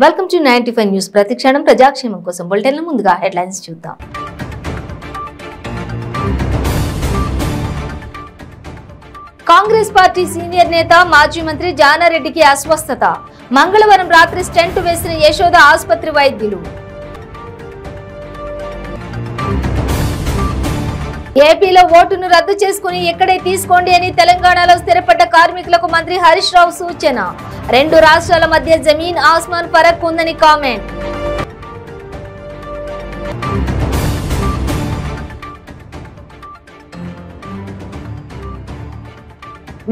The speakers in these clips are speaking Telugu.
Welcome to 95 news. ప్రతిక్షణం ప్రజాక్షేమం కోసం బులెటిన్ల ముందుగా హెడ్లైన్స్ చూద్దాం. కాంగ్రెస్ పార్టీ సీనియర్ నేత మాజీ మంత్రి జానారెడ్డికి అస్వస్థత. మంగళవారం రాత్రి స్టెంట్ వేసిన యశోద ఆసుపత్రి వైద్యులు. ఏపీలో ఓటును రద్దు చేసుకుని ఇక్కడే తీసుకోండి అని తెలంగాణలో స్థిరపడ్డ కార్మికులకు మంత్రి హరీష్ రావు సూచన. రెండు రాష్ట్రాల మధ్య జమీన్ ఆస్మాన్ ఫరక్ ఉందని కామెంట్.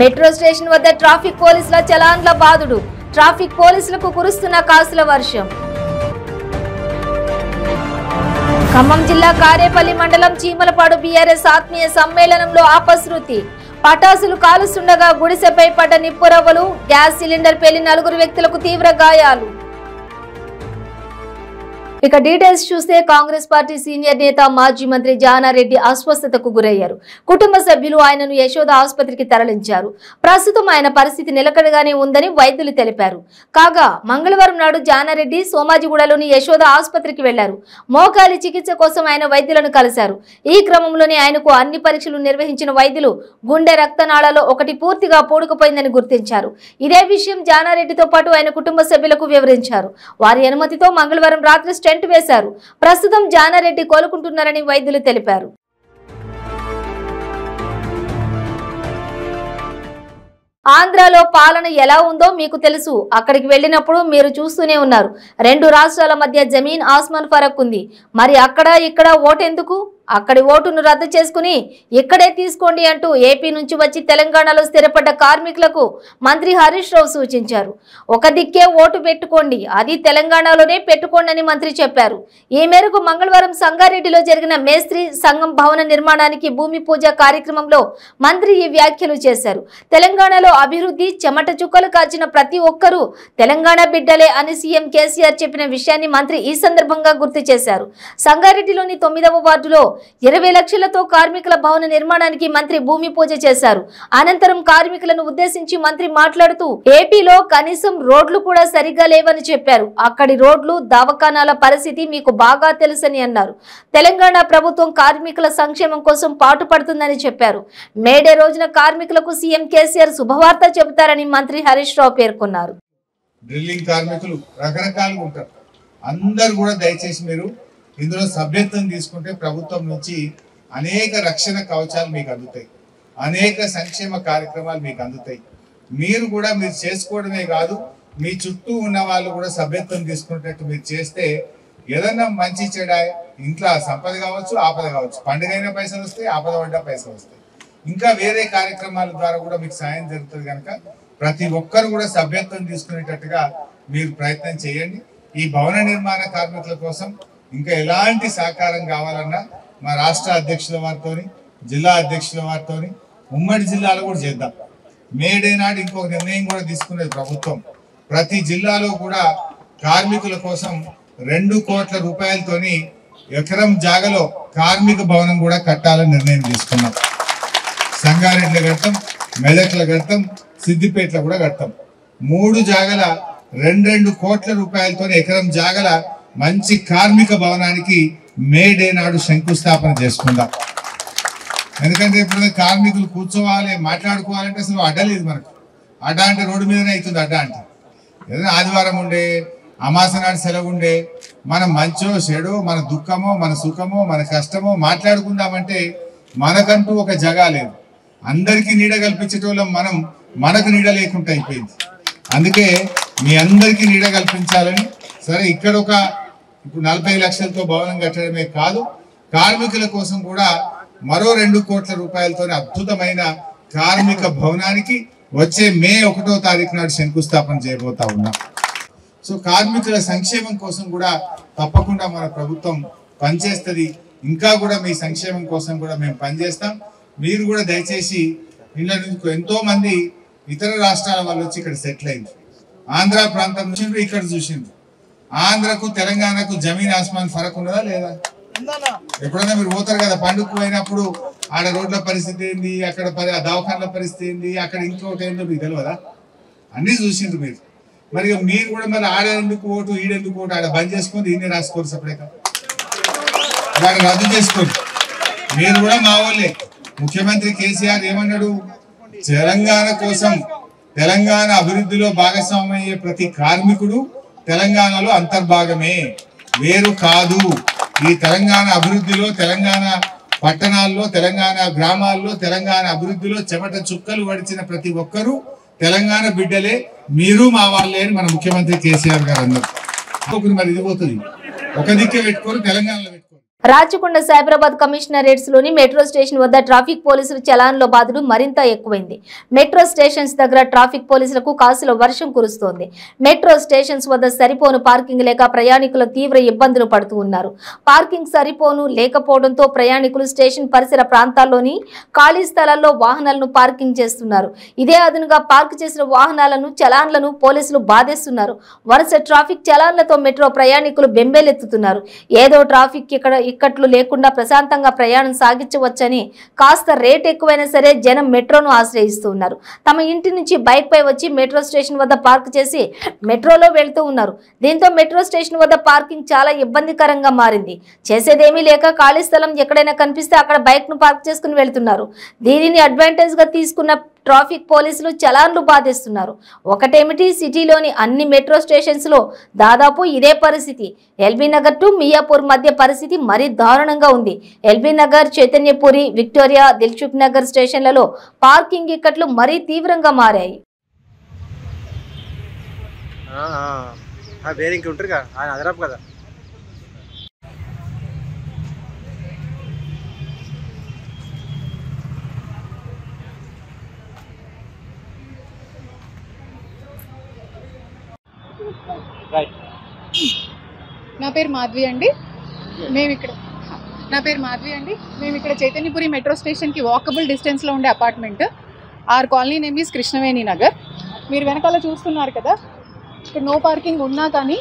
మెట్రో స్టేషన్ వద్ద ట్రాఫిక్ పోలీసుల చలాన్ల బాదుడు. ట్రాఫిక్ పోలీసులకు కురుస్తున్న కాసుల వర్షం. ఖమ్మం జిల్లా కారేపల్లి మండలం చీమలపాడు బీఆర్ఎస్ ఆత్మీయ సమ్మేళనంలో అపశృతి. పటాసులు కాలుస్తుండగా గుడిసెపై పడ్డ నిప్పురవ్వలు. గ్యాస్ సిలిండర్ పేలి 4 వ్యక్తులకు తీవ్ర గాయాలు. ఇక డీటెయిల్స్ చూస్తే కాంగ్రెస్ పార్టీ సీనియర్ నేత మాజీ మంత్రి జానారెడ్డి అస్వస్థతకు గురయ్యారు. కుటుంబ సభ్యులు ఆయనను యశోద ఆసుపత్రికి తరలించారు. ప్రస్తుతం ఆయన పరిస్థితి నిలకడగానే ఉందని వైద్యులు తెలిపారు. కాగా మంగళవారం నాడు జానారెడ్డి సోమాజిగూడలోని యశోద ఆసుపత్రికి వెళ్లారు. మోకాలి చికిత్స కోసం ఆయన వైద్యులను కలిశారు. ఈ క్రమంలోనే ఆయనకు అన్ని పరీక్షలు నిర్వహించిన వైద్యులు గుండె రక్తనాళాలో ఒకటి పూర్తిగా పూడుకుపోయిందని గుర్తించారు. ఇదే విషయం జానారెడ్డితో పాటు ఆయన కుటుంబ సభ్యులకు వివరించారు. వారి అనుమతితో మంగళవారం రాత్రి స్టెంట్ వేశారు. ప్రస్తుతం జానారెడ్డి కోలుకుంటున్నారని వైద్యులు తెలిపారు. ఆంధ్రాలో పాలన ఎలా ఉందో మీకు తెలుసు. అక్కడికి వెళ్ళినప్పుడు మీరు చూస్తూనే ఉన్నారు. రెండు రాష్ట్రాల మధ్య జమీన్ ఆస్మాన్ ఫరక్ ఉంది. మరి అక్కడ ఇక్కడ ఓటెందుకు? అక్కడి ఓటును రద్దు చేసుకుని ఇక్కడే తీసుకోండి అంటూ ఏపీ నుంచి వచ్చి తెలంగాణలో స్థిరపడ్డ కార్మికులకు మంత్రి హరీష్ రావు సూచించారు. ఒక దిక్కే ఓటు పెట్టుకోండి, అది తెలంగాణలోనే పెట్టుకోండి అని మంత్రి చెప్పారు. ఈ మేరకు మంగళవారం సంగారెడ్డిలో జరిగిన మేస్త్రి సంఘం భవన నిర్మాణానికి భూమి పూజ కార్యక్రమంలో మంత్రి ఈ వ్యాఖ్యలు చేశారు. తెలంగాణలో అభివృద్ధి చెమట చుక్కలు కాచిన ప్రతి ఒక్కరూ తెలంగాణ బిడ్డలే అని సీఎం కేసీఆర్ చెప్పిన విషయాన్ని మంత్రి ఈ సందర్భంగా గుర్తు చేశారు. సంగారెడ్డిలోని 9వ వార్డులో 20 లక్షలతో కార్మికుల భవన నిర్మాణానికి మంత్రి భూమి పూజ చేశారు. అనంతరం కార్మికులను ఉద్దేశించి మంత్రి మాట్లాడుతూ ఏపీలో కనీసం రోడ్లు కూడా సరిగ్గా లేవని చెప్పారు. అక్కడి రోడ్లు దవాఖానాల పరిస్థితి మీకు బాగా తెలుసని అన్నారు. తెలంగాణ ప్రభుత్వం కార్మికుల సంక్షేమం కోసం పాటుపడుతుందని చెప్పారు. మేడే రోజున కార్మికులకు సీఎం కేసీఆర్ శుభవార్త చెబుతారని మంత్రి హరీష్ రావు పేర్కొన్నారు. డ్రిల్లింగ్ కార్మికులు రకరకాలుగా ఉంటారు. అందరు కూడా దయచేసి మీరు ఇందులో సభ్యత్వం తీసుకుంటే ప్రభుత్వం నుంచి అనేక రక్షణ కవచాలు మీకు అందుతాయి, అనేక సంక్షేమ కార్యక్రమాలు మీకు అందుతాయి. మీరు కూడా మీరు చేసుకోవడమే కాదు, మీ చుట్టూ ఉన్న వాళ్ళు కూడా సభ్యత్వం తీసుకునేటట్టు మీరు చేస్తే ఏదన్నా మంచి చెడ ఇంట్లో సంపద కావచ్చు, ఆపద కావచ్చు, పండుగైన పైసలు వస్తాయి, ఆపద పడ్డ పైసలు వస్తాయి, ఇంకా వేరే కార్యక్రమాల ద్వారా కూడా మీకు సాయం జరుగుతుంది. కనుక ప్రతి ఒక్కరు కూడా సభ్యత్వం తీసుకునేటట్టుగా మీరు ప్రయత్నం చేయండి. ఈ భవన నిర్మాణ కార్మికుల కోసం ఇంకా ఎలాంటి సహకారం కావాలన్నా మా రాష్ట్ర అధ్యక్షుల వారితో, జిల్లా అధ్యక్షుల వారితో ఉమ్మడి జిల్లాలో కూడా చేద్దాం. మేడే నాడు ఇంకొక నిర్ణయం కూడా తీసుకునేది ప్రభుత్వం. ప్రతి జిల్లాలో కూడా కార్మికుల కోసం 2 కోట్ల రూపాయలతోని ఎకరం జాగలో కార్మిక భవనం కూడా కట్టాలని నిర్ణయం తీసుకున్నాం. సంగారెడ్డిలో కడతాం, మెదక్లో కడతాం, సిద్దిపేటలో కూడా కడతాం. 3 జాగల 2 కోట్ల రూపాయలతో ఎకరం జాగల మంచి కార్మిక భవనానికి మేడే నాడు శంకుస్థాపన చేసుకుందాం. ఎందుకంటే ఇప్పుడు కార్మికులు కూర్చోవాలి, మాట్లాడుకోవాలంటే అసలు అడ్డలేదు మనకు. అడ్డ అంటే రోడ్డు మీదనే అవుతుంది. అడ్డ అంటే ఏదైనా ఆదివారం ఉండే, అమాస నాడు సెలవు ఉండే, మనం మంచో చెడో, మన దుఃఖమో, మన సుఖమో, మన కష్టమో మాట్లాడుకుందామంటే మనకంటూ ఒక జగా లేదు. అందరికీ నీడ కల్పించేటోళ్ళం మనం, మనకు నీడ లేకుండా అయిపోయింది. అందుకే మీ అందరికీ నీడ కల్పించాలని సరే ఇక్కడ ఇప్పుడు 40 లక్షలతో భవనం కట్టడమే కాదు, కార్మికుల కోసం కూడా మరో 2 కోట్ల రూపాయలతో అద్భుతమైన కార్మిక భవనానికి వచ్చే మే 1వ తారీఖు నాడు శంకుస్థాపన చేయబోతా ఉన్నాం. సో కార్మికుల సంక్షేమం కోసం కూడా తప్పకుండా మన ప్రభుత్వం పనిచేస్తుంది. ఇంకా కూడా మీ సంక్షేమం కోసం కూడా మేము పనిచేస్తాం. మీరు కూడా దయచేసి ఇళ్ళ నుంచి ఎంతో మంది ఇతర రాష్ట్రాల వాళ్ళు వచ్చి ఇక్కడ సెటిల్ అయింది. ఆంధ్ర ప్రాంతం నుంచి ఇక్కడ చూసిండ్రు. ఆంధ్రకు తెలంగాణకు జమీన్ ఆస్మాన్ ఫరక్ ఉన్నదా లేదా? ఎప్పుడైనా మీరు పోతారు కదా పండుగకు పోయినప్పుడు, ఆడ రోడ్ల పరిస్థితి ఏంది, అక్కడ దవాఖాన్ల పరిస్థితి ఏంది, అక్కడ ఇంకోటి ఏందో మీకు తెలియదా? అన్నీ చూసిండ్రు మీరు. మరి మీరు కూడా మరి ఆడేందుకు ఓటు ఈడెందుకు ఓటు ఆడ బంద్ చేసుకొని దీన్ని రాసుకోరు సపరేట్గా దాన్ని రద్దు చేసుకోండి. మీరు కూడా మా వాళ్ళే. ముఖ్యమంత్రి కేసీఆర్ ఏమన్నాడు, తెలంగాణ కోసం తెలంగాణ అభివృద్ధిలో భాగస్వామ్యం అయ్యే ప్రతి కార్మికుడు తెలంగాణలో అంతర్భాగమే, వేరు కాదు. ఈ తెలంగాణ అభివృద్ధిలో, తెలంగాణ పట్టణాల్లో, తెలంగాణ గ్రామాల్లో, తెలంగాణ అభివృద్ధిలో చెమట చుక్కలు వడిచిన ప్రతి ఒక్కరూ తెలంగాణ బిడ్డలే, మీరు మా వాళ్ళే అని మన ముఖ్యమంత్రి కేసీఆర్ గారు అన్నారు. మరి ఇది పోతుంది, ఒక దిక్కే పెట్టుకోరు, తెలంగాణలో పెట్టుకోరు. రాచకొండ సైబరాబాద్ కమిషనరేట్స్ లోని మెట్రో స్టేషన్ వద్ద ట్రాఫిక్ పోలీసులు చలాన్ల బాధలు మరింత ఎక్కువైంది. మెట్రో స్టేషన్స్ దగ్గర ట్రాఫిక్ పోలీసులకు కాసుల వర్షం కురుస్తోంది. మెట్రో స్టేషన్స్ వద్ద సరిపోను పార్కింగ్ లేక ప్రయాణికులు తీవ్ర ఇబ్బందులు పడుతూ ఉన్నారు. పార్కింగ్ సరిపోను లేకపోవడంతో ప్రయాణికులు స్టేషన్ పరిసర ప్రాంతాల్లోని ఖాళీ స్థలాల్లో వాహనాలను పార్కింగ్ చేస్తున్నారు. ఇదే అదునుగా పార్క్ చేసిన వాహనాలను చలాన్లను పోలీసులు బాధేస్తున్నారు. వరుస ట్రాఫిక్ చలాన్లతో మెట్రో ప్రయాణికులు బెంబేలెత్తుతున్నారు. ఏదో ట్రాఫిక్ ఇక్కట్లు లేకుండా ప్రశాంతంగా ప్రయాణం సాగించవచ్చని కాస్త రేట్ ఎక్కువైనా సరే జనం మెట్రోను ఆశ్రయిస్తున్నారు. తమ ఇంటి నుంచి బైక్ పై వచ్చి మెట్రో స్టేషన్ వద్ద పార్క్ చేసి మెట్రోలో వెళ్తూ ఉన్నారు. దీంతో మెట్రో స్టేషన్ వద్ద పార్కింగ్ చాలా ఇబ్బందికరంగా మారింది. చేసేదేమీ లేక ఖాళీ స్థలం ఎక్కడైనా కనిపిస్తే అక్కడ బైక్ ను పార్క్ చేసుకుని వెళ్తున్నారు. దీనిని అడ్వాంటేజ్ గా తీసుకున్న ట్రాఫిక్ పోలీసులు చలాన్లు బాధిస్తున్నారు. ఒకటేమిటి, సిటీలోని అన్ని మెట్రో స్టేషన్స్ లో దాదాపు ఇదే పరిస్థితి. ఎల్బీ నగర్ టు మియాపూర్ మధ్య పరిస్థితి మరీ దారుణంగా ఉంది. ఎల్బీ నగర్, చైతన్యపురి, విక్టోరియా, దిల్సుఖ్ నగర్ స్టేషన్లలో పార్కింగ్ ఇక్కట్లు మరీ తీవ్రంగా మారాయి. నా పేరు మాధవి అండి. మేము ఇక్కడ చైతన్యపురి మెట్రో స్టేషన్కి వాకబుల్ డిస్టెన్స్లో ఉండే apartment. Are colony name is Krishnaveni Nagar. మీరు వెనకాల చూస్తున్నారు కదా, ఇక్కడ నో పార్కింగ్ ఉన్నా కానీ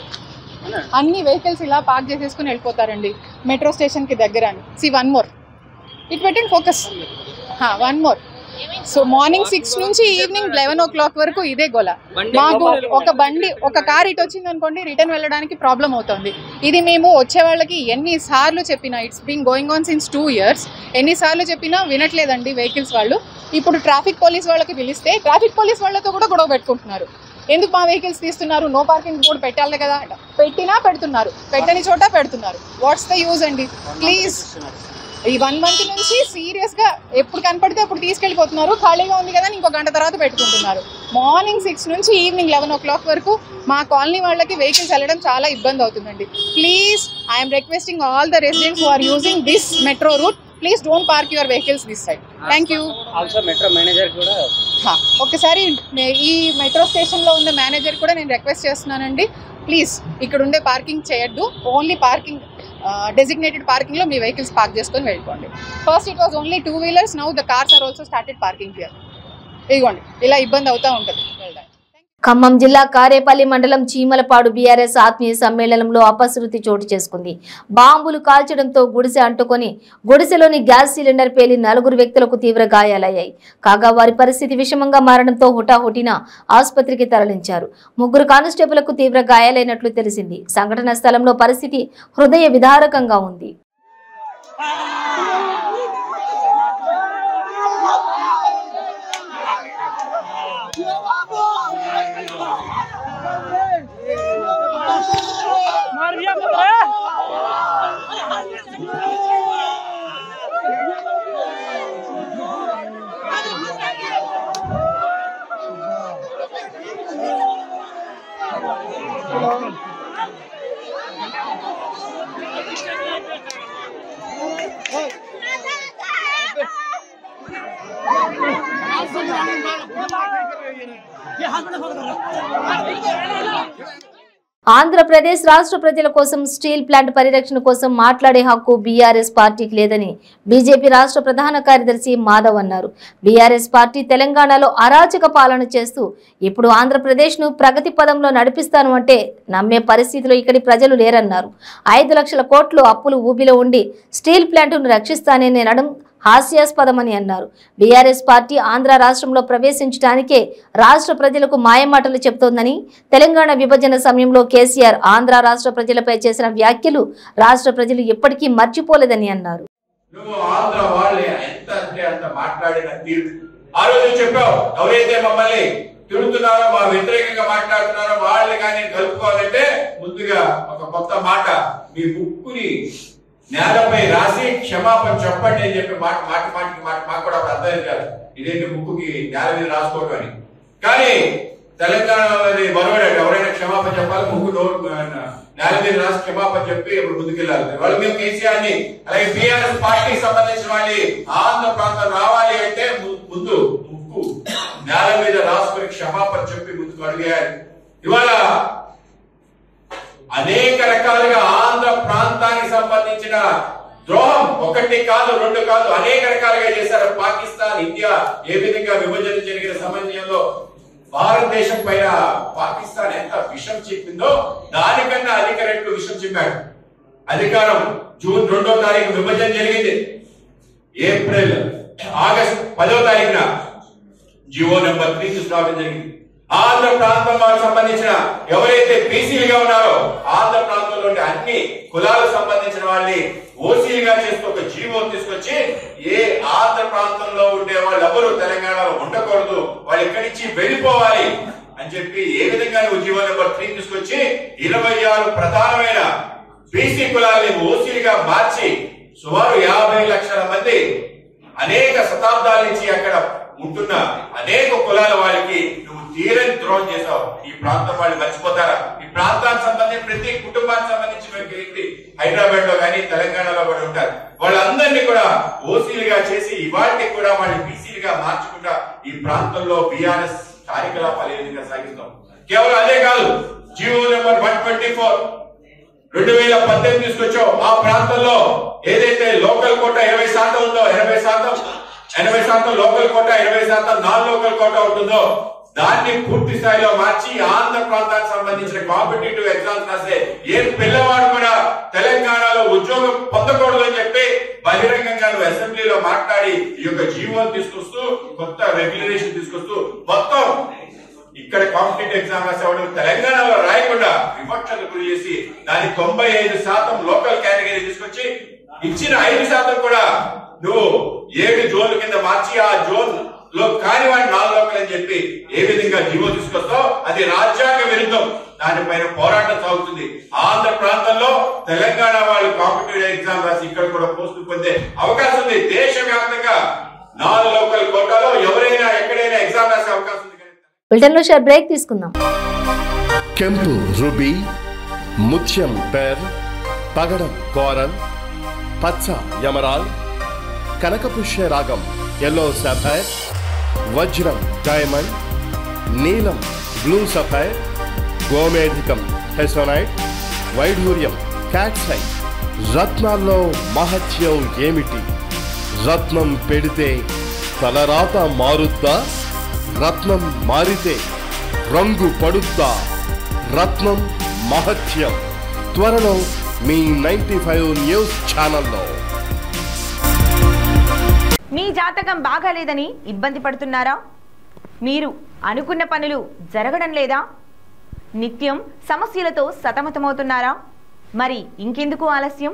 అన్ని వెహికల్స్ ఇలా పార్క్ చేసేసుకుని వెళ్ళిపోతారండి మెట్రో స్టేషన్కి దగ్గర అని. వన్ మోర్ ఇట్ పెట్టండి focus, one more. So morning 6 నుంచి ఈవినింగ్ 11 o'clock వరకు ఇదే గోల. మాకు ఒక కార్ ఇటు వచ్చింది అనుకోండి, రిటర్న్ వెళ్ళడానికి ప్రాబ్లం అవుతుంది. ఇది మేము వచ్చే వాళ్ళకి ఎన్నిసార్లు చెప్పినా, it's been going on since 2 years, ఎన్నిసార్లు చెప్పినా వినట్లేదండి వెహికల్స్ వాళ్ళు. ఇప్పుడు ట్రాఫిక్ పోలీస్ వాళ్ళకి పిలిస్తే ట్రాఫిక్ పోలీస్ వాళ్ళతో కూడా గొడవ పెట్టుకుంటున్నారు. ఎందుకు మా వెహికల్స్ తీస్తున్నారు, నో పార్కింగ్ బోర్డు పెట్టాలి కదా. పెట్టినా పెడుతున్నారు, పెట్టని చోట పెడుతున్నారు. వాట్స్ ద యూజ్ అండి? ప్లీజ్, ఈ 1 month నుంచి సీరియస్గా ఎప్పుడు కనపడితే అప్పుడు తీసుకెళ్ళిపోతున్నారు. ఖాళీగా ఉంది కదా ఇంకో గంట తర్వాత పెట్టుకుంటున్నారు. మార్నింగ్ 6 నుంచి ఈవినింగ్ 11 o'clock వరకు మా కాలనీ వాళ్ళకి వెహికల్స్ వెళ్ళడం చాలా ఇబ్బంది అవుతుందండి. Please, I'm requesting all the residents who are using this metro route, please don't park your vehicles this side. Thank you. ఒకసారి ఈ మెట్రో స్టేషన్లో ఉన్న మేనేజర్ కూడా నేను రిక్వెస్ట్ చేస్తున్నానండి, ప్లీజ్ ఇక్కడ ఉండే పార్కింగ్ చేయొద్దు. ఓన్లీ పార్కింగ్ డెసిగ్నేటెడ్ పార్కింగ్ లో మీ వెహికల్స్ పార్క్ చేసుకొని వెళ్ళిపోండి. First it was only 2 wheelers, now the cars are also started parking here. ఇదిగోండి, ఇలా ఇబ్బంది అవుతూ ఉంటుంది. ఖమ్మం జిల్లా కారేపల్లి మండలం చీమలపాడు బీఆర్ఎస్ ఆత్మీయ సమ్మేళనంలో అపశృతి చోటు చేసుకుంది. బాంబులు కాల్చడంతో గుడిసె అంటుకొని గుడిసెలోని గ్యాస్ సిలిండర్ పేలి 4 వ్యక్తులకు తీవ్ర గాయాలయ్యాయి. కాగా వారి పరిస్థితి విషమంగా మారడంతో హుటాహుటిన ఆసుపత్రికి తరలించారు. 3 కానిస్టేబుళ్లకు తీవ్ర గాయాలైనట్లు తెలిసింది. సంఘటన స్థలంలో పరిస్థితి హృదయ విదారకంగా ఉంది. ఆంధ్రప్రదేశ్ రాష్ట్ర ప్రజల కోసం స్టీల్ ప్లాంట్ పరిరక్షణ కోసం మాట్లాడే హక్కు బీఆర్ఎస్ పార్టీకి లేదని బీజేపీ రాష్ట్ర ప్రధాన కార్యదర్శి మాధవ్ అన్నారు. బీఆర్ఎస్ పార్టీ తెలంగాణలో అరాచక పాలన చేస్తూ ఇప్పుడు ఆంధ్రప్రదేశ్ ను ప్రగతి పదంలో నడిపిస్తాను అంటే నమ్మే పరిస్థితిలో ఇక్కడి ప్రజలు లేరన్నారు. 5 లక్షల కోట్లు అప్పులు ఊబిలో ఉండి స్టీల్ ప్లాంట్ను రక్షిస్తానని అనడం హాస్యాస్పదమని అన్నారు. బీఆర్ఎస్ పార్టీ ఆంధ్ర రాష్ట్రంలో ప్రవేశించడానికే రాష్ట్ర ప్రజలకు మాయమాటలు చెబుతోందని, తెలంగాణ విభజన సమయంలో కేసీఆర్ ఆంధ్ర రాష్ట్ర ప్రజలపై చేసిన వ్యాఖ్యలు రాష్ట్ర ప్రజలు ఎప్పటికీ మర్చిపోలేదని అన్నారు. నువ్వు ఆంధ్ర వాళ్ళే ఎంత అంటే అంత మాట్లాడిన తీరు ఆ రోజు చెప్పావు. ఎవరైతే మమ్మల్ని తిడుతున్నారో, మా వ్యతిరేకంగా మాట్లాడుతున్నారో వాళ్ళని కానీ కలుపుకోవాలంటే ముందుగా ఒక కొత్త మాట మీ ముక్కుని నేలపై రాసి క్షమాపణ చెప్పండి అని చెప్పి మాటికి మాకు కూడా అర్థం కాదు. ఇదేంటి ముక్కుకి నేల మీద రాసుకోవడం అని. కానీ తెలంగాణలోని మరొకటి ఎవరైనా క్షమాపణ చెప్పాలి, ముక్కు నేల మీద రాసి క్షమాపణ చెప్పి ఇప్పుడు ముందుకెళ్ళాలి. వాళ్ళు మేము కేసీఆర్ ని అలాగే బీఆర్ఎస్ పార్టీకి సంబంధించిన వాళ్ళని ఆంధ్ర ప్రాంతం రావాలి అంటే ముందు ముక్కు నేల మీద రాసుకుని క్షమాపణ చెప్పి ముందుకు అడిగేయాలి. ఇవాళ అనేక రకాలుగా ఆంధ్ర ప్రాంతానికి సంబంధించిన ద్రోహం ఒకటి కాదు, రెండు కాదు, అనేక రకాలుగా చేశారు. పాకిస్తాన్, ఇండియా ఏ విధంగా విభజన జరిగిన సమయంలో భారతదేశం పైన పాకిస్తాన్ ఎంత విషం చెప్పిందో దానికన్నా అధిక రెట్లు విషం చెప్పాడు. అధికారం జూన్ 2వ తారీఖు విభజన జరిగింది. ఆగస్టు 10వ తారీఖున జివో నెంబర్ 3 తీసుకురావడం జరిగింది. ఆంధ్ర ప్రాంతంలో సంబంధించిన ఎవరైతే బీసీలుగా ఉన్నారో ఆంధ్ర ప్రాంతంలోని అన్ని కులాలకు సంబంధించిన వాళ్ళని ఓసీలుగా చేస్తూ ఒక జీవో తీసుకొచ్చి ఏ ఆంధ్ర ప్రాంతంలో ఉండే వాళ్ళు ఎవరు తెలంగాణలో ఉండకూడదు, వాళ్ళు ఇక్కడి నుంచి వెళ్ళిపోవాలి అని చెప్పి ఏ విధంగా నువ్వు జీవో నెంబర్ 3 తీసుకొచ్చి 26 ప్రధానమైన బీసీ కులాలని ఓసీలుగా మార్చి సుమారు 50 లక్షల మంది అనేక శతాబ్దాల నుంచి అక్కడ ఉంటున్న అనేక కులాల వాళ్ళకి నువ్వు తీరని ద్రోహం చేశావు. ఈ ప్రాంతం వాళ్ళు మర్చిపోతారా? ఈ ప్రాంతానికి సంబంధించి ప్రతి కుటుంబానికి సంబంధించిన వ్యక్తి హైదరాబాద్ లో కానీ తెలంగాణలో కూడా ఉంటారు. వాళ్ళందరినీ కూడా ఓసీలుగా చేసి ఇవాటికి కూడా వాళ్ళు బీసీలుగా మార్చకుండా ఈ ప్రాంతంలో బీఆర్ఎస్ కార్యకలాపాలు ఏ విధంగా సాగిస్తాం. కేవలం అదే కాదు, జియో నెంబర్ 124 2018 తీసుకొచ్చావు. ఆ ప్రాంతంలో ఏదైతే లోకల్ కోట 20% ఉందో 80% లోకల్ కోట, 20% నాన్ లోకల్ కోట ఉంటుందో దాన్ని పూర్తి స్థాయిలో మార్చి ఆంధ్ర ప్రాంతానికి సంబంధించిన కాంపిటేటివ్ ఎగ్జామ్స్ రాసే ఏ పిల్లవాడు కూడా తెలంగాణలో ఉద్యోగం పొందకూడదు అని చెప్పి బహిరంగంగా అసెంబ్లీలో మాట్లాడి ఈ యొక్క జీవోని తీసుకొస్తూ కొత్త రెగ్యులేషన్ తీసుకొస్తూ మొత్తం ఇక్కడ కాంపిటేటివ్ ఎగ్జామ్ రాసేవాడు తెలంగాణలో రాయకుండా వివక్షకు గురి చేసి దాని 95% లోకల్ కేటగిరీ తీసుకొచ్చి ఇచ్చిన 5% కూడా నువ్వు 7 జోన్ల కింద మార్చి ఆ జోన్ లో కాని వాడిని నాన్ లోకల్ అని చెప్పి ఏ విధంగా జీవో తీసుకొస్తావు అది రాజ్యాంగ విరుద్ధం. దానిపైన పోరాటం సాగుతుంది. ఆంధ్ర ప్రాంతంలో తెలంగాణ వాళ్ళు కాంపిటేటివ్ ఎగ్జామ్ రాసి ఇక్కడ కూడా పోస్టులు పొందే అవకాశం ఉంది. దేశవ్యాప్తంగా నాన్ లోకల్ కోటాలో ఎవరైనా ఎక్కడైనా ఎగ్జామ్ రాసే అవకాశం ఉంది. బులెటిన్ లో షార్ట్ బ్రేక్ తీసుకుందాం. ಕೆಂಪು ರುಬಿ, ಮುತ್ಯಂ ಪೇರ್, పగడం కోరల్, పచ్చ ఎమరాల్, కనకపుష్య రాగం ఎల్లో సఫైర్, వజ్రం డైమండ్, నీలం బ్లూ సఫైర్, గోమేధికం హెసోనైట్, వైఢూర్యం క్యాట్సైట్. రత్నాల్లో మహత్యం ఏమిటి? రత్నం పెడితే తలరాత మారుద్దా? రత్నం మారితే రంగు పడుద్దా? రత్నం మహత్యం త్వరలో మీ 95 న్యూస్ ఛానల్లో. మీ జాతకం బాగాలేదని ఇబ్బంది పడుతున్నారా? మీరు అనుకున్న పనులు జరగడం లేదా? నిత్యం సమస్యలతో సతమతమవుతున్నారా? మరి ఇంకెందుకు ఆలస్యం?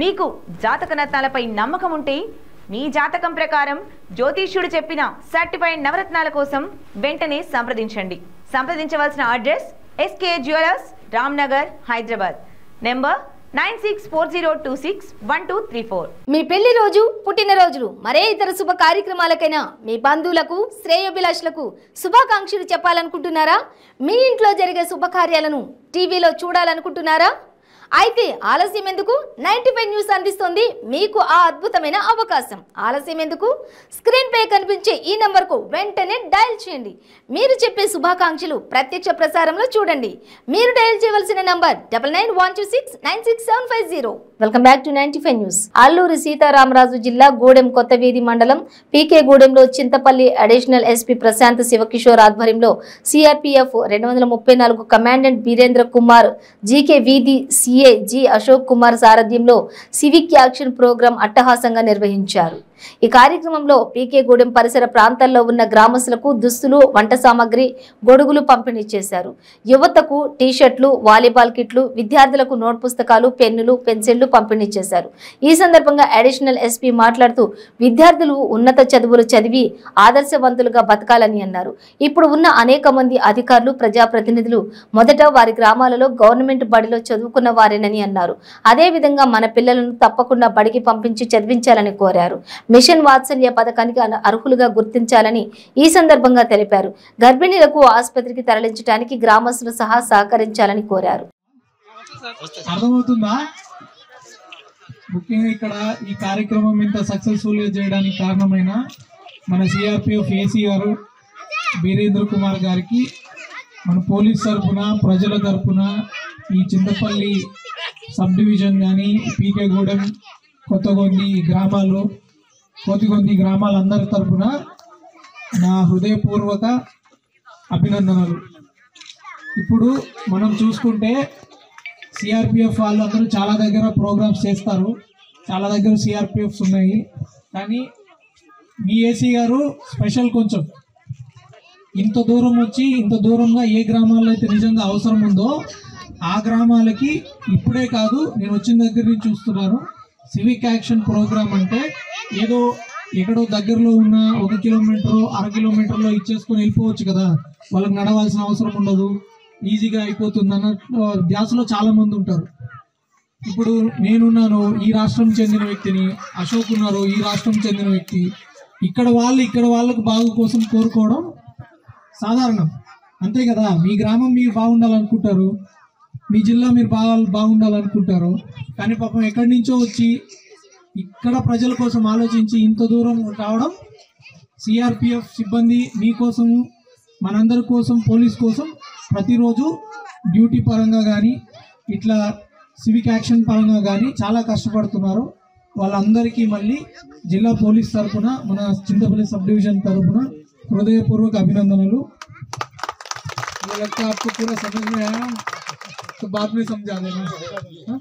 మీకు జాతక రత్నాలపై నమ్మకం ఉంటే మీ జాతకం ప్రకారం జ్యోతిష్యుడు చెప్పిన సర్టిఫైడ్ నవరత్నాల కోసం వెంటనే సంప్రదించండి. సంప్రదించవలసిన address SK jewellers, Ramnagar, Hyderabad. Number 9640261234. మీ పెళ్లి రోజు, పుట్టినరోజులు, మరే ఇతర శుభ కార్యక్రమాలకైనా మీ బంధువులకు, శ్రేయోభిలాషులకు శుభాకాంక్షలు చెప్పాలనుకుంటున్నారా? మీ ఇంట్లో జరిగే శుభకార్యాలను టీవీలో చూడాలనుకుంటున్నారా? అయితే ఆలస్యం ఎందుకు? 95 న్యూస్ అందిస్తుంది మీకు ఆ అద్భుతమైన అవకాశం. ఆలస్యం ఎందుకు? స్క్రీన్ పై కనిపించే ఈ నంబర్కు వెంటనే డయల్ చేయండి. మీరు చెప్పే శుభాకాంక్షలు ప్రత్యక్ష ప్రసారంలో చూడండి. మీరు డయల్ చేయవలసిన number 9912696750. Welcome back to 95 news. Alluri Sitaramaraju జిల్లా గూడెం కొత్త వీధి మండలం పీకే గూడెంలో చింతపల్లి అడిషనల్ ఎస్పీ ప్రశాంత్ శివకిషోర్ ఆధ్వర్యంలో CRPF 234 commandant Birendra Kumar, GK వీధి సిఏ జి అశోక్ కుమార్ సారథ్యంలో సివిక్ యాక్షన్ ప్రోగ్రాం అట్టహాసంగా నిర్వహించారు. ఈ కార్యక్రమంలో పీకేగూడెం పరిసర ప్రాంతాల్లో ఉన్న గ్రామస్తులకు దుస్తులు, వంట సామాగ్రి, గొడుగులు పంపిణీ చేశారు. యువతకు టీ-షర్ట్లు, వాలీబాల్ కిట్లు, విద్యార్థులకు నోట్ పుస్తకాలు, పెన్నులు, పెన్సిళ్లు పంపిణీ చేశారు. ఈ సందర్భంగా అడిషనల్ ఎస్పీ మాట్లాడుతూ విద్యార్థులు ఉన్నత చదువులు చదివి ఆదర్శవంతులుగా బతకాలని అన్నారు. ఇప్పుడు ఉన్న అనేక మంది అధికారులు, ప్రజాప్రతినిధులు మొదట వారి గ్రామాలలో గవర్నమెంట్ బడిలో చదువుకున్న వారేనని అన్నారు. అదే విధంగా మన పిల్లలను తప్పకుండా బడికి పంపించి చదివించాలని కోరారు. మిషన్ వాత్సల్య పథకానికి అర్హులుగా గుర్తించాలని ఈ సందర్భంగా తెలిపారు. గర్భిణీలకు ఆసుపత్రికి తరలించడానికి గ్రామస్తులు సహా సహకరించాలని కోరారు. అర్థమవుతుందా? ముఖ్యంగా ఇక్కడ ఈ కార్యక్రమం ఇంత సక్సెస్ఫుల్ గా చేయడానికి కారణమైన మన సిఆర్పిఎఫ్ ఏసీ గారు బీరేంద్ర కుమార్ గారికి మన పోలీస్ తరఫున, ప్రజల తరఫున, ఈ చింతపల్లి సబ్ డివిజన్ కానీ, పీకేగూడెం, కొత్తగొంది గ్రామాలందరి తరఫున నా హృదయపూర్వక అభినందనలు. ఇప్పుడు మనం చూసుకుంటే సిఆర్పిఎఫ్ వాళ్ళందరూ చాలా దగ్గర ప్రోగ్రామ్స్ చేస్తారు, చాలా దగ్గర సిఆర్పిఎఫ్స్ ఉన్నాయి. కానీ మీ ఏసీ గారు స్పెషల్. కొంచెం ఇంత దూరం వచ్చి ఇంత దూరంగా ఏ గ్రామాల్లో అయితే నిజంగా అవసరం ఉందో ఆ గ్రామాలకి ఇప్పుడే కాదు, నేను వచ్చిన దగ్గర నుంచి చూస్తున్నాను. సివిక్ యాక్షన్ ప్రోగ్రామ్ అంటే ఏదో ఎక్కడో దగ్గరలో ఉన్న 1 కిలోమీటర్, 1/2 కిలోమీటర్లో ఇచ్చేసుకొని వెళ్ళిపోవచ్చు కదా, వాళ్ళకి నడవాల్సిన అవసరం ఉండదు, ఈజీగా అయిపోతుంది అన్న ధ్యాసలో చాలా మంది ఉంటారు. ఇప్పుడు నేనున్నాను, ఈ రాష్ట్రం చెందిన వ్యక్తిని, అశోక్ ఉన్నారు, ఈ రాష్ట్రం చెందిన వ్యక్తి. ఇక్కడ వాళ్ళకు బాగు కోసం కోరుకోవడం సాధారణం, అంతే కదా. మీ గ్రామం మీరు బాగుండాలనుకుంటారు, మీ జిల్లా మీరు బాగుండాలనుకుంటారు. కానీ పాపం ఎక్కడి నుంచో వచ్చి ఇక్కడ ప్రజల కోసం ఆలోచించి ఇంత దూరం రావడం, సిఆర్పిఎఫ్ సిబ్బంది మీకోసము, మనందరి కోసం, పోలీస్ కోసం ప్రతిరోజు డ్యూటీ పరంగా కానీ, ఇట్లా సివిక్ యాక్షన్ పరంగా కానీ చాలా కష్టపడుతున్నారు. వాళ్ళందరికీ మళ్ళీ జిల్లా పోలీస్ తరఫున, మన చింతపల్లి సబ్ డివిజన్ తరఫున హృదయపూర్వక అభినందనలు. आपको पूरा समझ में आया तो बाद में समझा देना.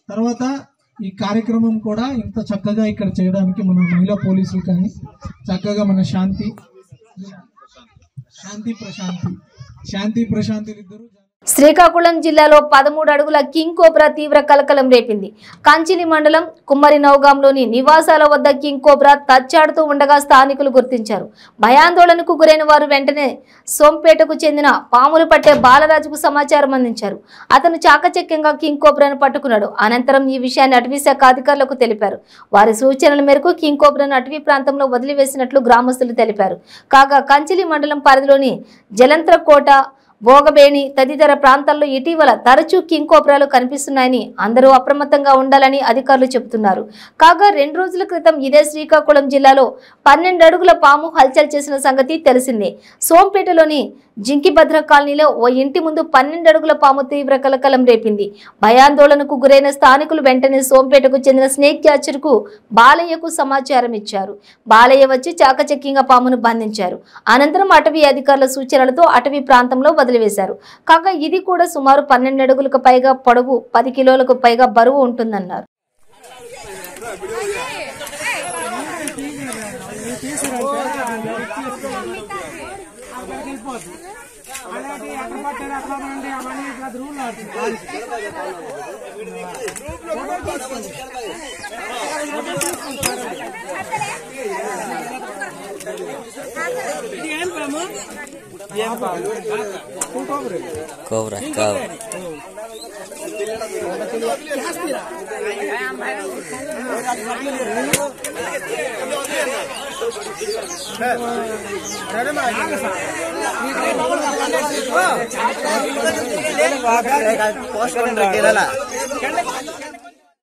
తర్వాత ఈ కార్యక్రమం కూడా ఇంత చక్కగా ఇక్కడ చేయడానికి మన మహిళా పోలీసులు కానీ, చక్కగా మన శాంతి ప్రశాంతి ఇద్దరు. శ్రీకాకుళం జిల్లాలో 13 అడుగుల కింగ్ కోబ్రా తీవ్ర కలకలం రేపింది. కంచిలి మండలం కుమ్మరి నౌగాంలోని నివాసాల వద్ద కింగ్ కోబ్రా తచ్చాడుతూ ఉండగా స్థానికులు గుర్తించారు. భయాందోళనకు గురైన వారు వెంటనే సోంపేటకు చెందిన పాములు పట్టే బాలరాజుకు సమాచారం అందించారు. అతను చాకచక్యంగా కింగ్ కోబ్రాను పట్టుకున్నాడు. అనంతరం ఈ విషయాన్ని అటవీ శాఖ అధికారులకు తెలిపారు. వారి సూచనల మేరకు కింగ్ కోబ్రాను అటవీ ప్రాంతంలో వదిలివేసినట్లు గ్రామస్తులు తెలిపారు. కాగా కంచిలి మండలం పరిధిలోని జలంత్రకోట, భోగబేణి తదితర ప్రాంతాల్లో ఇటీవల తరచూ కింగ్ కోబ్రాలు కనిపిస్తున్నాయని, అందరూ అప్రమత్తంగా ఉండాలని అధికారులు చెబుతున్నారు. కాగా 2 రోజుల క్రితం ఇదే శ్రీకాకుళం జిల్లాలో 12 అడుగుల పాము హల్చల్ చేసిన సంగతి తెలిసిందే. సోంపేటలోని జింకిభద్ర కాలనీలో ఓ ఇంటి ముందు 12 అడుగుల పాము తీవ్ర కలకలం రేపింది. భయాందోళనకు గురైన స్థానికులు వెంటనే సోంపేటకు చెందిన స్నేక్ క్యాచర్కు బాలయ్యకు సమాచారం ఇచ్చారు. బాలయ్య వచ్చి చాకచక్యంగా పామును బంధించారు. అనంతరం అటవీ అధికారుల సూచనలతో అటవీ ప్రాంతంలో వదిలివేశారు. కాగా ఇది కూడా సుమారు 12 అడుగులకు పైగా పొడవు, 10 కిలోలకు పైగా బరువు ఉంటుందన్నారు. కోబ్రా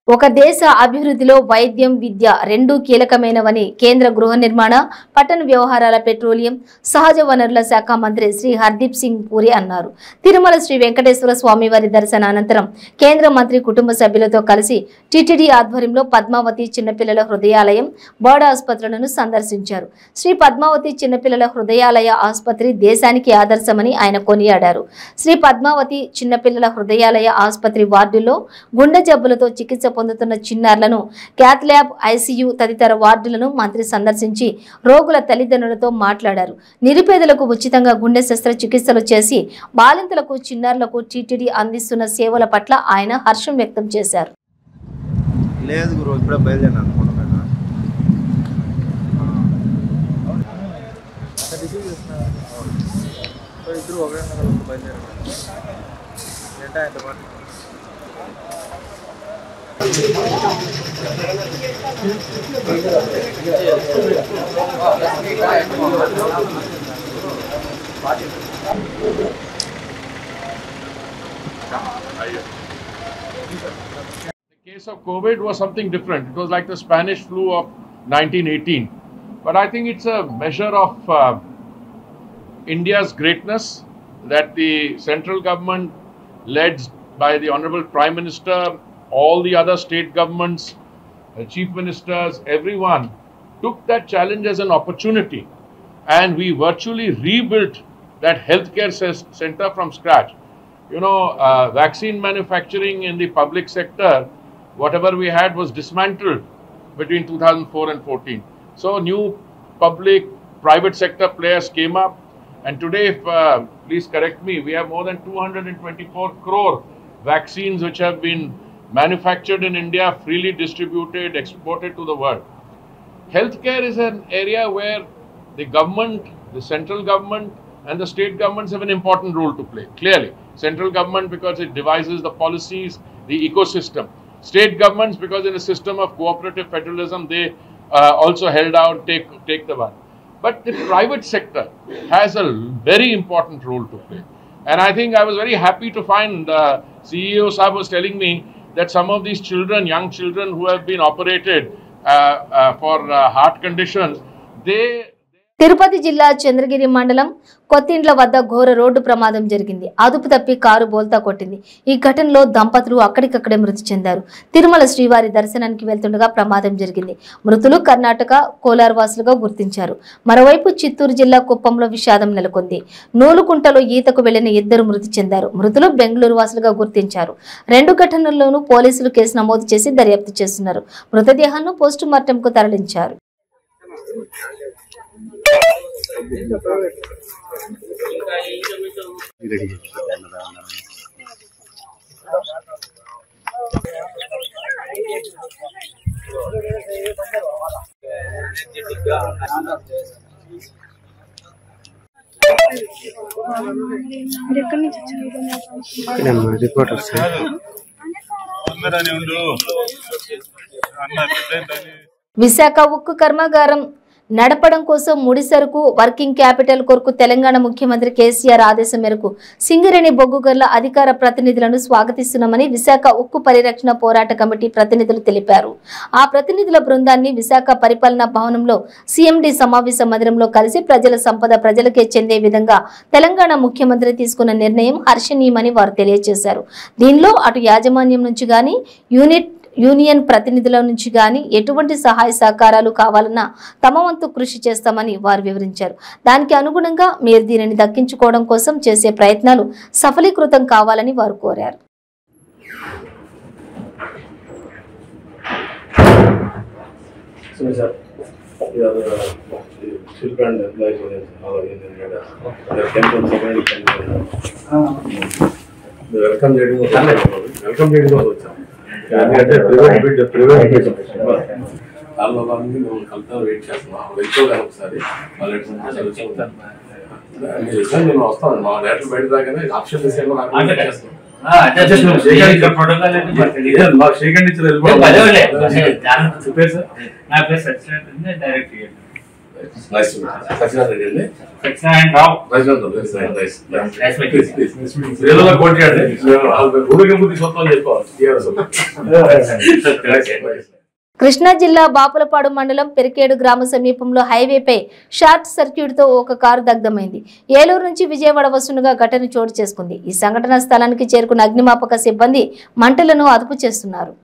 ఒక దేశ అభివృద్ధిలో వైద్యం, విద్య రెండూ కీలకమైనవని కేంద్ర గృహ నిర్మాణ, పట్టణ వ్యవహారాల, పెట్రోలియం, సహజ వనరుల శాఖ మంత్రి శ్రీ హర్దీప్ సింగ్ పూరి అన్నారు. తిరుమల శ్రీ వెంకటేశ్వర స్వామి వారి దర్శనానంతరం కేంద్ర మంత్రి కుటుంబ సభ్యులతో కలిసి టిటిడి ఆధ్వర్యంలో పద్మావతి చిన్నపిల్లల హృదయాలయం, బర్డ్ ఆసుపత్రులను సందర్శించారు. శ్రీ పద్మావతి చిన్నపిల్లల హృదయాలయ ఆసుపత్రి దేశానికి ఆదర్శమని ఆయన కొనియాడారు. శ్రీ పద్మావతి చిన్నపిల్లల హృదయాలయ ఆసుపత్రి వార్డుల్లో గుండె జబ్బులతో చికిత్స పొందుతున్న చిన్నారులను క్యాత్ ల్యాబ్, ఐసీయూ తదితర వార్డులను మంత్రి సందర్శించి రోగుల తల్లిదండ్రులతో మాట్లాడారు. నిరుపేదలకు ఉచితంగా గుండె శస్త్రచికిత్సలు చేసి బాలింతలకు, చిన్నారులకు టీటీడీ అందిస్తున్న సేవల పట్ల ఆయన హర్షం వ్యక్తం చేశారు. లేదు గురు, ఇప్పుడే బయలుదేరాను. ఇద్దరు ఒకే బయలుదేరారు. ఏంటో ఆయనతో పాటు The case of COVID was something different. It was like the Spanish flu of 1918. But I think it's a measure of India's greatness that the central government, led by the Honorable Prime Minister, all the other state governments, chief ministers, everyone took that challenge as an opportunity, and we virtually rebuilt that healthcare center from scratch. You know, vaccine manufacturing in the public sector, whatever we had was dismantled between 2004 and 14. So new public, private sector players came up, and today, if, please correct me, we have more than 224 crore vaccines which have been manufactured in India, freely distributed, exported to the world. Healthcare is an area where the government, the central government and the state governments have an important role to play. Clearly, central government because it devises the policies, the ecosystem. State governments because in a system of cooperative federalism, they also held out, take the one. But the private sector has a very important role to play. And I think I was very happy to find CEO Saab was telling me that some of these children, young children who have been operated for heart conditions, they Tirupati జిల్లా చంద్రగిరి మండలం కొత్తిండ్ల వద్ద ఘోర రోడ్డు ప్రమాదం జరిగింది. అదుపు తప్పి కారు బోల్తా కొట్టింది. ఈ ఘటనలో దంపతులు అక్కడికక్కడే మృతి చెందారు. తిరుమల శ్రీవారి దర్శనానికి వెళ్తుండగా ప్రమాదం జరిగింది. మృతులు కర్ణాటక, కోలార్ వాసులుగా గుర్తించారు. మరోవైపు చిత్తూరు జిల్లా కుప్పంలో విషాదం నెలకొంది. నూలుకుంటలో ఈతకు వెళ్లిన 2 మృతి చెందారు. మృతులు బెంగళూరు వాసులుగా గుర్తించారు. 2 ఘటనల్లోనూ పోలీసులు కేసు నమోదు చేసి దర్యాప్తు చేస్తున్నారు. మృతదేహాలను పోస్టుమార్టంకు తరలించారు. విశాఖ ఉక్కు కర్మాగారం నడపడం కోసం ముడి సరుకు వర్కింగ్ క్యాపిటల్ కొరకు తెలంగాణ ముఖ్యమంత్రి కేసీఆర్ ఆదేశం మేరకు సింగరేణి బొగ్గుగర్ల అధికార ప్రతినిధులను స్వాగతిస్తున్నామని విశాఖ ఉక్కు పరిరక్షణ పోరాట కమిటీ ప్రతినిధులు తెలిపారు. ఆ ప్రతినిధుల బృందాన్ని విశాఖ పరిపాలనా భవనంలో సీఎండీ సమావేశ మందిరంలో కలిసి ప్రజల సంపద ప్రజలకే చెందే విధంగా తెలంగాణ ముఖ్యమంత్రి తీసుకున్న నిర్ణయం హర్షణీయమని వారు తెలియజేశారు. దీనిలో అటు యాజమాన్యం నుంచి గాని యూనియన్ ప్రతినిధుల నుంచి గాని ఎటువంటి సహాయ సహకారాలు కావాలన్నా తమ వంతు కృషి చేస్తామని వారు వివరించారు. దానికి అనుగుణంగా మీరు దీనిని దక్కించుకోవడం కోసం చేసే ప్రయత్నాలు సఫలీకృతం కావాలని వారు కోరారు. ఎందుకంటే చాలా మంది మేము కలుద్దాం వెయిట్ చేస్తున్నాం. వెళ్ళిపోగాను ఒకసారి నేను వస్తాను. మా డైరెక్టర్ బయట దాకానే ఆప్షన్ చేస్తాను. కృష్ణా జిల్లా బాపులపాడు మండలం పెరికేడు గ్రామ సమీపంలో హైవేపై షార్ట్ సర్క్యూట్ తో ఒక కారు దగ్ధమైంది. ఏలూరు నుంచి విజయవాడ వస్తుండగా ఘటన చోటు చేసుకుంది. ఈ సంఘటన స్థలానికి చేరుకున్న అగ్నిమాపక సిబ్బంది మంటలను అదుపు చేస్తున్నారు.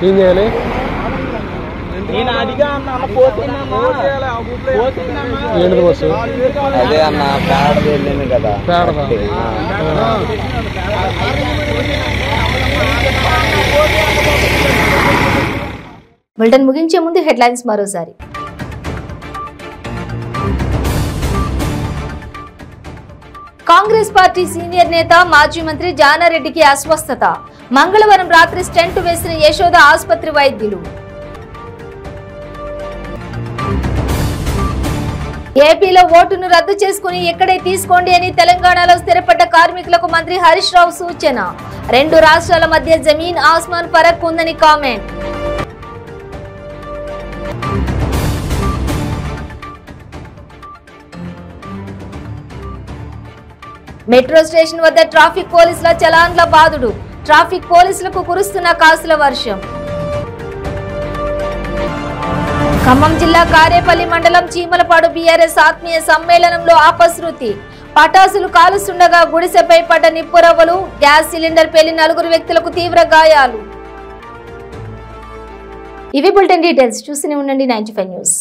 ఏం చేయాలి? ఏంటి బస్సు? అదే అన్న పేడ వెళ్ళింది కదా. బులెటిన్ ముగించే ముందు హెడ్లైన్స్ మరోసారి. కాంగ్రెస్ పార్టీ సీనియర్ నేత మాజీ మంత్రి జానారెడ్డికి అస్వస్థత. మంగళవారం రాత్రి స్టెంట్ వేసిన యశోద ఆసుపత్రి వైద్యులు. ఏపీలో ఓటును రద్దు చేసుకుని ఇక్కడే తీసుకోండి అని తెలంగాణలో స్థిరపడ్డ కార్మికులకు మంత్రి హరీష్ రావు సూచన. 2 రాష్ట్రాల మధ్య జమీన్ ఆస్మాన్ ఫరక్ ఉందని కామెంట్. మెట్రో స్టేషన్ వద్ద ట్రాఫిక్ పోలీసుల చలాన్ల బాదుడు. ట్రాఫిక్ పోలీసులకు కురుస్తున్న కాసుల వర్షం. ఖమ్మం జిల్లా కారేపల్లి మండలం చీమలపాడు బీఆర్ఎస్ ఆత్మీయ సమ్మేళనంలో అపశృతి. పటాసులు కాలుస్తుండగా గుడిసెపై పడ్డ నిప్పురవ్వలు. గ్యాస్ సిలిండర్ పేలి 4 వ్యక్తులకు తీవ్ర గాయాలు. ఇవి బులెటిన్ డీటెయిల్స్. చూస్తూనే ఉండండి 95 న్యూస్.